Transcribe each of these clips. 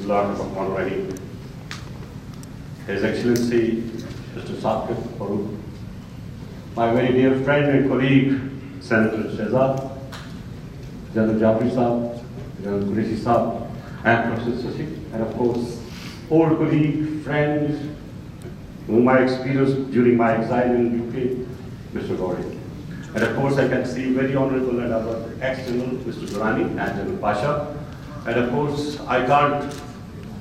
Bismillahirrahmanirrahim. His Excellency, Mr. Sakir Farooq, my very dear friend and colleague, Senator Shehzad, General Jafri Saab, General Qureshi Saab, and Professor Sashik, and of course, old colleague, friend, whom I experienced during my exile in UK, Mr. Gauri. And of course, I can see very honorable and our ex-general, Mr. Durrani, and General Pasha. And of course, I can't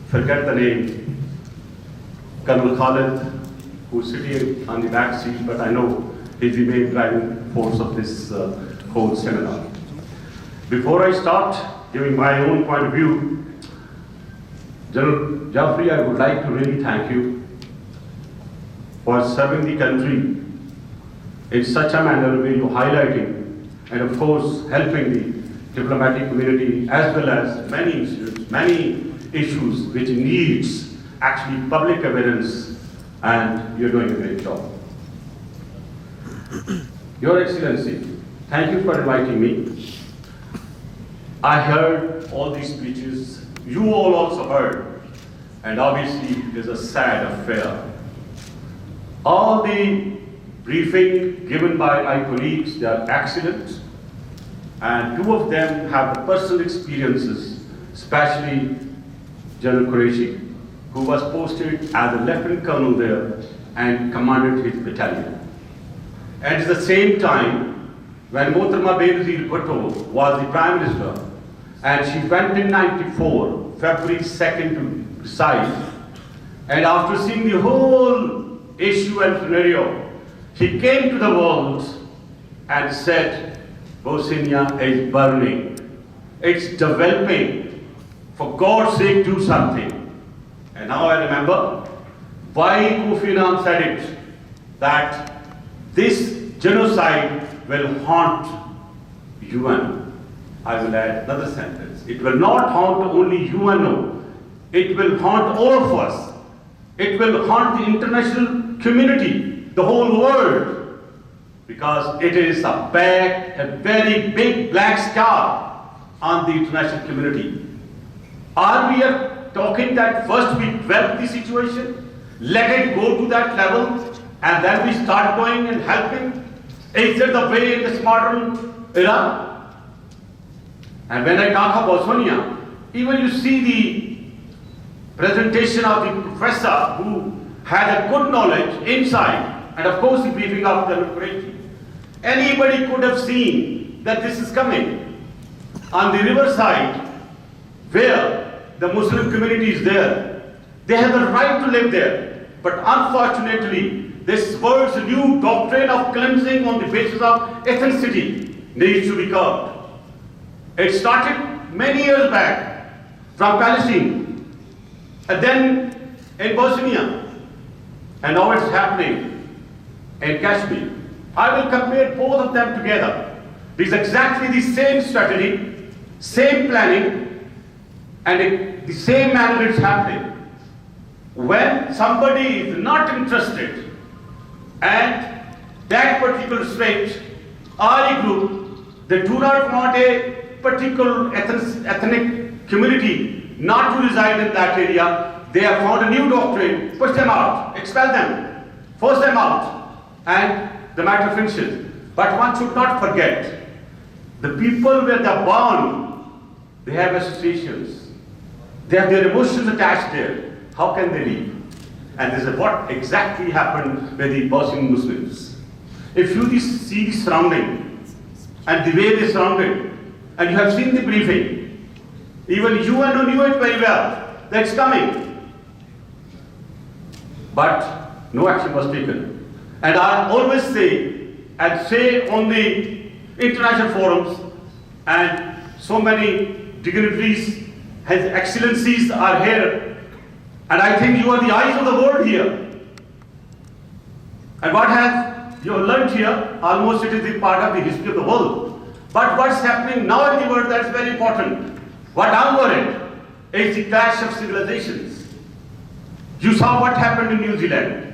forget the name, Colonel Khalid, who's sitting on the back seat, but I know he's the main driving force of this whole seminar. Before I start giving my own point of view, General Jafri, I would like to really thank you for serving the country in such a manner where you're highlighting and of course helping the diplomatic community as well as many incidents, many issues which needs actually public awareness, and you're doing a great job. Your Excellency, thank you for inviting me. I heard all these speeches, you all also heard, and obviously it is a sad affair. All the briefing given by my colleagues, they are excellent, and two of them have the personal experiences, especially General Qureshi, who was posted as a lieutenant colonel there and commanded his battalion. At the same time, when Mohtarama Benazir Bhutto was the Prime Minister, and she went in 94, February 2nd to precise, and after seeing the whole issue and scenario, he came to the world and said, Bosnia is burning, it's developing, for God's sake do something. And now I remember why Kofi Annan said it, that this genocide will haunt UN. I will add another sentence. It will not haunt only UNO. It will haunt all of us. It will haunt the international community, the whole world, because it is a very big black star on the international community. Are we talking that first we develop the situation, let it go to that level, and then we start going and helping? Is that the way in this modern era? And when I talk about Bosnia, even you see the presentation of the professor who had a good knowledge inside, and of course the briefing of the Qureshi. Anybody could have seen that this is coming. On the riverside, where the Muslim community is there, they have the right to live there. But unfortunately, this world's new doctrine of cleansing on the basis of ethnicity needs to be curbed. It started many years back from Palestine, and then in Bosnia, and now it's happening in Kashmir. I will compare both of them together. It is exactly the same strategy, same planning, and the same manner it's happening. When somebody is not interested and that particular state or a group, they do not want a particular ethnic community not to reside in that area, they have found a new doctrine, push them out, expel them, force them out, and the matter finishes. But one should not forget, the people where they are born, they have associations, they have their emotions attached there. How can they leave? And this is what exactly happened with the Bosnian Muslims. If you see the surrounding and the way they surrounded, and you have seen the briefing, even UNO knew it very well, that's coming. But no action was taken. And I always say, and say on the international forums, and so many dignitaries, His Excellencies are here, and I think you are the eyes of the world here. And what have you learned here? Almost it is the part of the history of the world. But what's happening now in the world, that's very important. What I'm worried is the clash of civilizations. You saw what happened in New Zealand.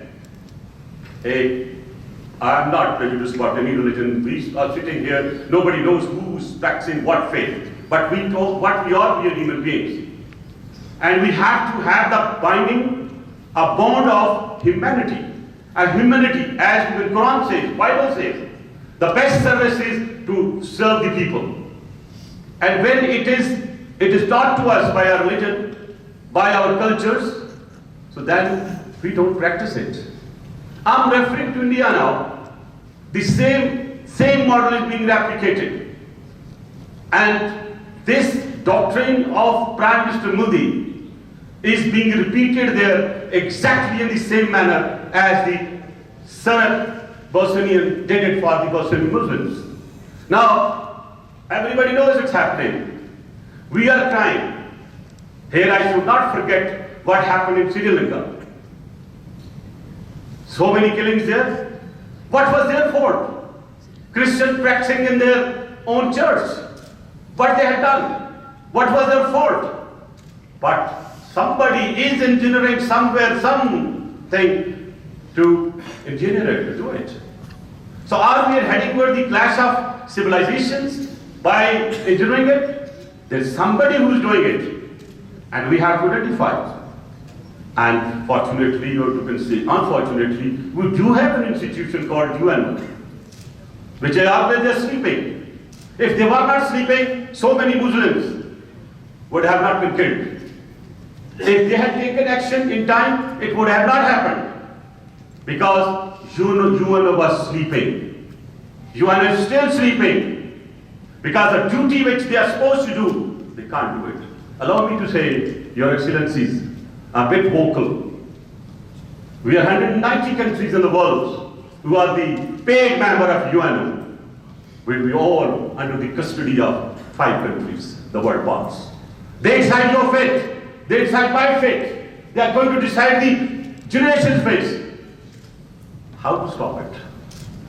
I am not prejudiced about any religion. We are sitting here, nobody knows who's practicing what faith. But we talk what we are, we are human beings. And we have to have the binding, a bond of humanity. And humanity, as the Quran says, Bible says, the best service is to serve the people. And when it is taught to us by our religion, by our cultures, so then we don't practice it. I'm referring to India now. The same model is being replicated. And this doctrine of Prime Minister Modi is being repeated there exactly in the same manner as the Bosnian did it for the Bosnian Muslims. Now, everybody knows it's happening. We are crying. Here I should not forget what happened in Sri Lanka. So many killings there. What was their fault? Christians practicing in their own church. What they had done. What was their fault? But somebody is engineering somewhere something to engineer it, to do it. So are we heading toward the clash of civilizations by engineering it? There's somebody who's doing it. And we have to identify it. And fortunately, or you can say unfortunately, we do have an institution called UN, which are always there sleeping. If they were not sleeping, so many Muslims would have not been killed. If they had taken action in time, it would have not happened. Because UN was sleeping. UN is still sleeping. Because the duty which they are supposed to do, they can't do it. Allow me to say, Your Excellencies, a bit vocal. We are 190 countries in the world who are the paid member of UN. We all under the custody of 5 countries, the world powers. They decide your fate. They decide my fate. They are going to decide the generation's fate. How to stop it?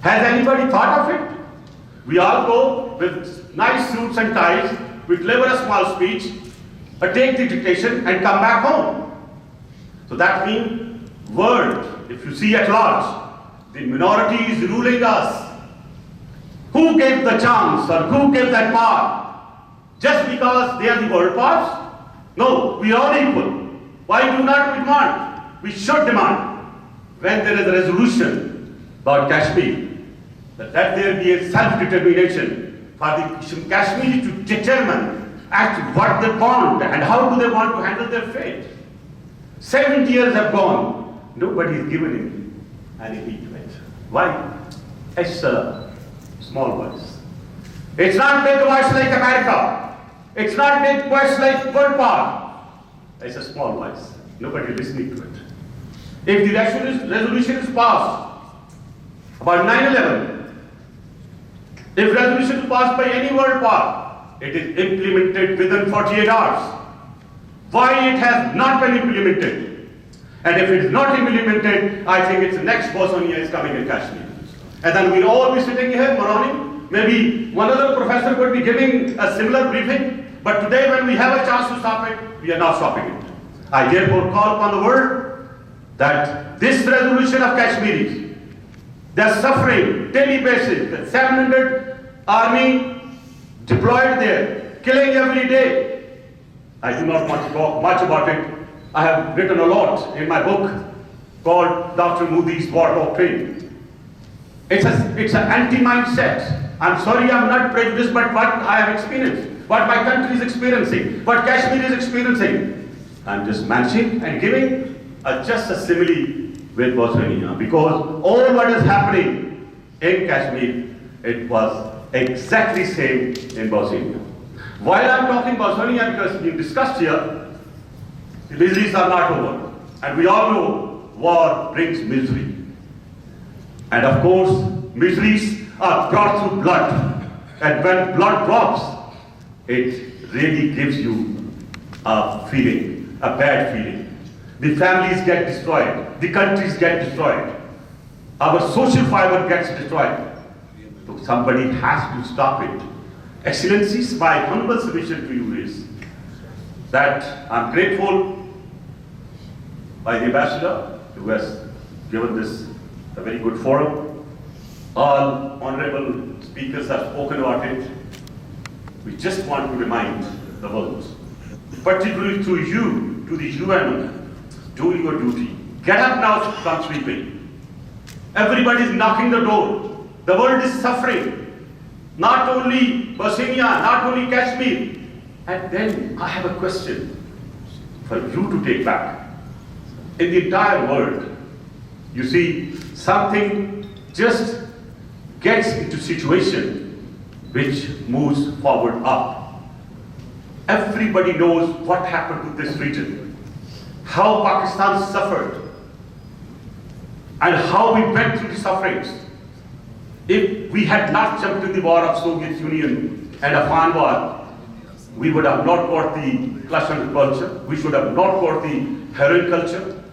Has anybody thought of it? We all go with nice suits and ties, we deliver a small speech, take the dictation and come back home. So that means world, if you see at large, the minority is ruling us. Who gave the chance or who gave that power? Just because they are the world powers? No, we are all equal. Why do not we demand? We should demand. When there is a resolution about Kashmir, that there be a self-determination for the Kashmiris to determine as to what they want and how do they want to handle their fate. 70 years have gone, nobody is given any heed to it. Why? It's a small voice. It's not big voice like America. It's not big voice like world power. It's a small voice. Nobody is listening to it. If the resolution is passed about 9/11, if resolution is passed by any world power, it is implemented within 48 hours. Why it has not been implemented? And if it is not implemented, I think it's the next Bosnia is coming in Kashmir. And then we'll all be sitting here mourning. Maybe one other professor could be giving a similar briefing. But today when we have a chance to stop it, we are not stopping it. I therefore call upon the world that this resolution of Kashmiris, they're suffering daily basis, the 700 army deployed there, killing every day. I do not want to talk much about it. I have written a lot in my book called Dr. Modi's War Doctrine. It's an anti-mindset. I'm sorry I'm not prejudiced, but what I have experienced, what my country is experiencing, what Kashmir is experiencing. I'm just mentioning and giving just a simile with Bosnia, because all what is happening in Kashmir, it was exactly same in Bosnia. While I'm talking Bosnia, because we discussed here, the miseries are not over. And we all know war brings misery. And of course, miseries are brought through blood. And when blood drops, it really gives you a feeling, a bad feeling. The families get destroyed, the countries get destroyed, our social fiber gets destroyed. So somebody has to stop it. Excellencies, my humble submission to you is that I'm grateful by the ambassador who has given this a very good forum. All honorable speakers have spoken about it. We just want to remind the world particularly through you, to the UN, do your duty. Get up now, come sweeping. Everybody is knocking the door. The world is suffering. Not only Bosnia, not only Kashmir. And then I have a question for you to take back. In the entire world, you see, something just gets into situation which moves forward up. Everybody knows what happened to this region, how Pakistan suffered, and how we went through the sufferings. If we had not jumped in the war of Soviet Union and Afghan war, we would have not got the cluster culture, we should have not got the heroin culture,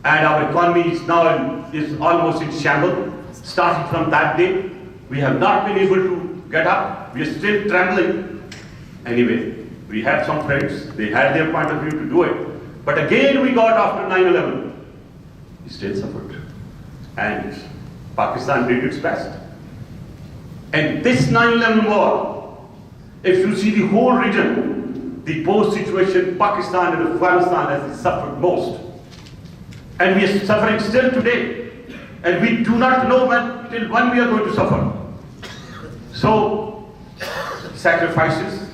and our economy is now is almost in shambles. Starting from that day, we have not been able to get up, we are still trembling. Anyway, we had some friends, they had their point of view to do it. But again we got after 9/11, we still suffered. And Pakistan did its best. And this 9/11 war, if you see the whole region, the post situation, Pakistan and Afghanistan has suffered most. And we are suffering still today. And we do not know till when we are going to suffer. So, sacrifices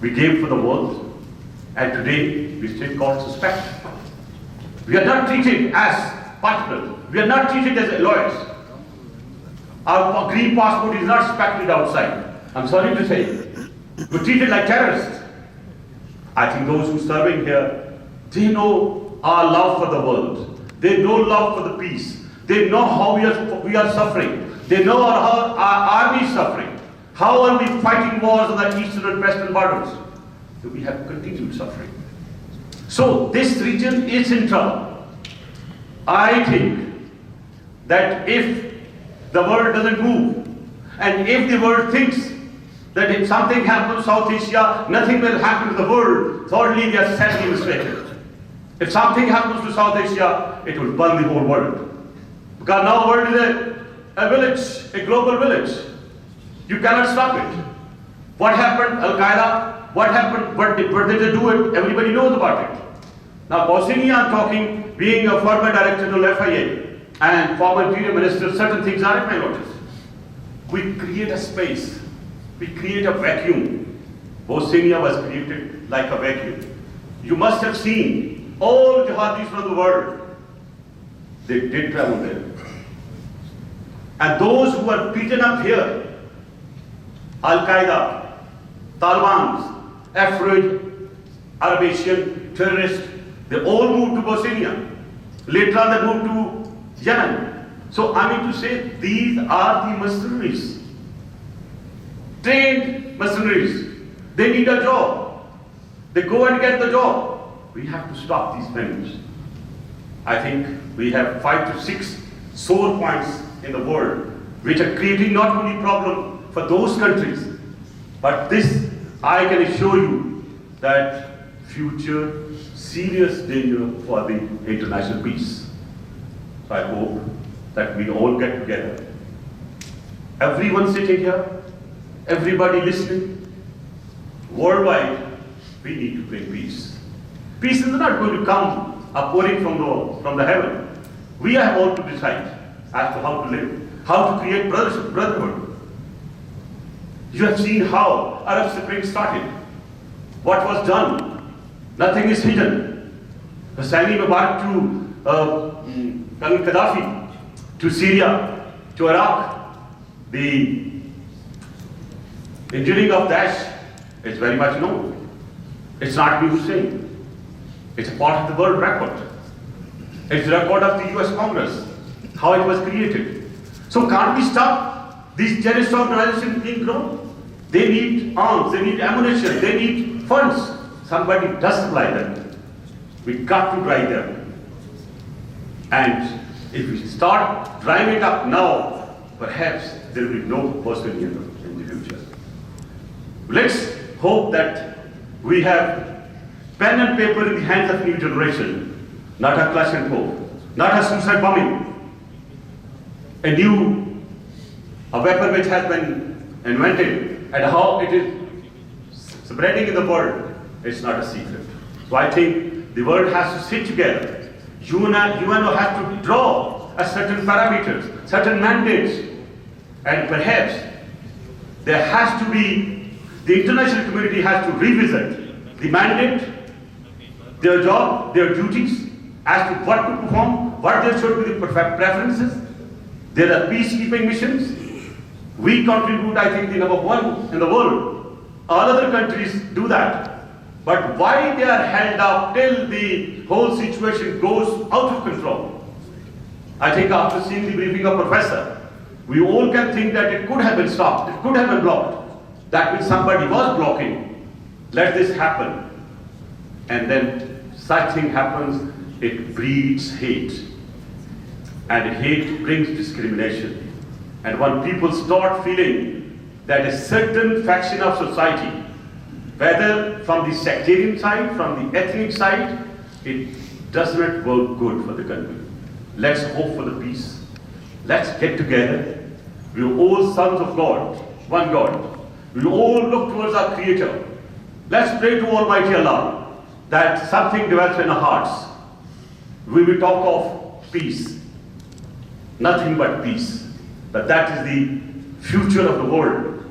we gave for the world, and today we still got suspect. We are not treated as partners. We are not treated as lawyers. Our green passport is not respected outside. I'm sorry to say. We're treated like terrorists. I think those who are serving here, they know our love for the world. They know love for the peace. They know how we are suffering. They know how our army is suffering. How are we fighting wars on the eastern and western borders? So we have continued suffering. So this region is in trouble. I think that if the world doesn't move, and if the world thinks that if something happens to South Asia, nothing will happen to the world, thirdly, they are sadly mistaken. If something happens to South Asia, it will burn the whole world. Because now the world is a village, a global village. You cannot stop it. What happened? Al-Qaeda, what happened? What did they do it? Everybody knows about it. Now Bosnia, I'm talking, being a former director of FIA and former interior minister, certain things are in my notice. We create a space. We create a vacuum. Bosnia was created like a vacuum. You must have seen all jihadis from the world. They did travel there. And those who were beaten up here, Al-Qaeda, Taliban, Arab Asian terrorists, they all moved to Bosnia. Later on they moved to Yemen. So I mean to say, these are the mercenaries. Trained mercenaries. They need a job. They go and get the job. We have to stop these things. I think we have 5 to 6 sore points in the world which are creating not only problem for those countries, but this I can assure you that future serious danger for the international peace. So I hope that we all get together. Everyone sitting here, everybody listening, worldwide, we need to bring peace. Peace is not going to come pouring from the heaven. We have all to decide as to how to live, how to create brotherhood. You have seen how Arab Spring started. What was done? Nothing is hidden. Hosseini Mubarak to Colonel Gaddafi, to Syria, to Iraq, the engineering of Daesh is very much known. It's not me who's saying. It's a part of the world record. It's the record of the US Congress, how it was created. So can't we stop these terrorist organizations being grown? They need arms, they need ammunition, they need funds. Somebody does supply them. We got to drive them. And if we start driving it up now, perhaps there will be no possibility in the future. Let's hope that we have pen and paper in the hands of new generation, not a clash and hope, not a suicide bombing. A weapon which has been invented and how it is spreading in the world. It's not a secret. So I think the world has to sit together. UNO has to draw a certain parameters, certain mandates, and perhaps there has to be, the international community has to revisit the mandate, their job, their duties, as to what to perform, what there should be the preferences. There are peacekeeping missions. We contribute, I think, the number one in the world. All other countries do that. But why they are held up till the whole situation goes out of control? I think after seeing the briefing of Professor, we all can think that it could have been stopped, it could have been blocked. That means somebody was blocking. Let this happen. And then such thing happens, it breeds hate. And hate brings discrimination. And when people start feeling that a certain faction of society, whether from the sectarian side, from the ethnic side, it does not work good for the country. Let's hope for the peace. Let's get together. We're all sons of God, one God. We all look towards our Creator. Let's pray to Almighty Allah that something develops in our hearts. We will talk of peace. Nothing but peace. But that is the future of the world.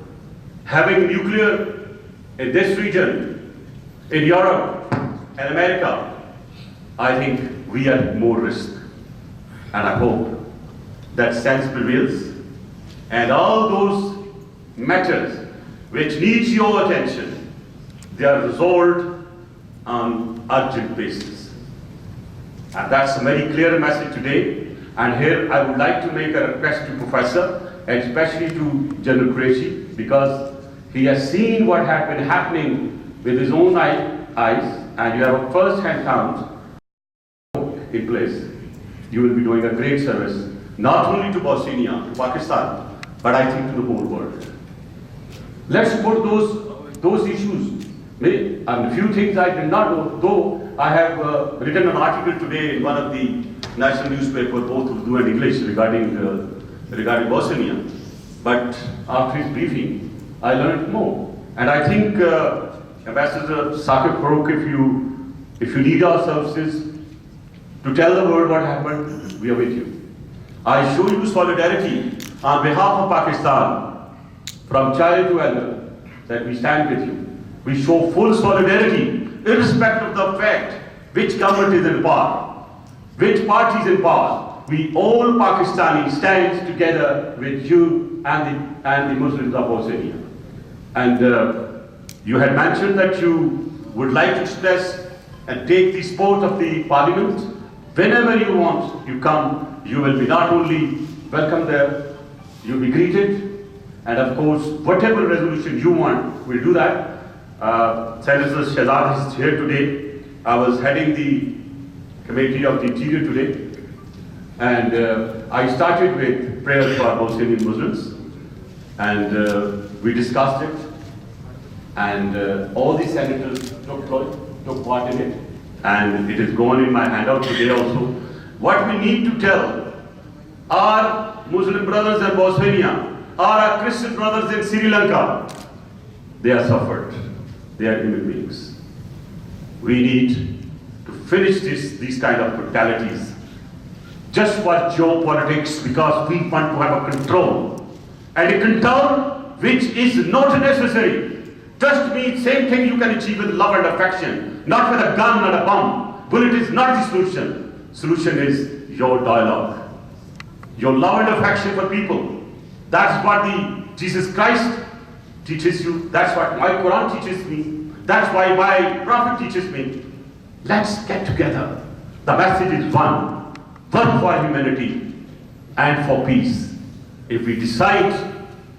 Having nuclear in this region, in Europe and America, I think we are at more risk. And I hope that sense prevails. And all those matters which need your attention, they are resolved on urgent basis. And that's a very clear message today. And here I would like to make a request to Professor, and especially to General Qureshi, because he has seen what has been happening with his own eyes, and you have a first-hand count in place. You will be doing a great service, not only to Bosnia, to Pakistan, but I think to the whole world. Let's put those issues. A few things I did not know, though I have written an article today in one of the national newspapers, both Urdu and English, regarding Bosnia. But after his briefing, I learned more. And I think, Ambassador Sakib Farooq, if you need our services to tell the world what happened, we are with you. I show you solidarity on behalf of Pakistan, from child to elder, that we stand with you. We show full solidarity, irrespective of the fact which government is in power, which party is in power. We all Pakistanis stand together with you and the Muslims of Bosnia. And you had mentioned that you would like to express and take the support of the Parliament. Whenever you want, you come, you will be not only welcome there, you'll be greeted, and of course, whatever resolution you want, we'll do that. Senator Shahzad is here today. I was heading the Committee of the Interior today, and I started with prayers for Bosnian Muslims, and we discussed it, and all the senators took part in it, and it is gone in my handout today also. What we need to tell our Muslim brothers in Bosnia, our Christian brothers in Sri Lanka, they are suffered. They are human beings. We need to finish these kind of brutalities just for geopolitics, because we want to have a control. And a control which is not necessary. Trust me, same thing you can achieve with love and affection, not with a gun and a bomb. Bullet is not the solution. Solution is your dialogue, your love and affection for people. That's what Jesus Christ teaches you. That's what my Quran teaches me. That's why my Prophet teaches me. Let's get together. The message is one for humanity and for peace. If we decide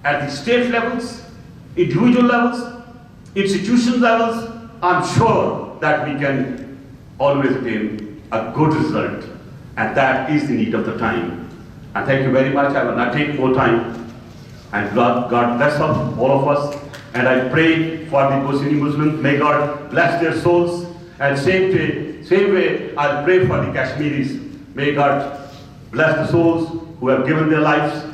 at the state levels, individual levels, institution levels, I'm sure that we can always attain a good result. And that is the need of the time. And thank you very much. I will not take more time. And God bless all of us. And I pray for the Bosnian Muslims. May God bless their souls. And same way, I'll pray for the Kashmiris. May God bless the souls who have given their lives.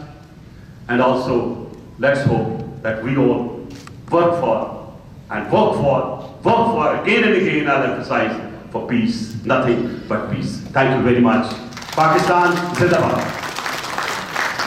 And also, let's hope that we all work for and work for again and again, I'll emphasize, for peace, nothing but peace. Thank you very much. Pakistan, Zindabad.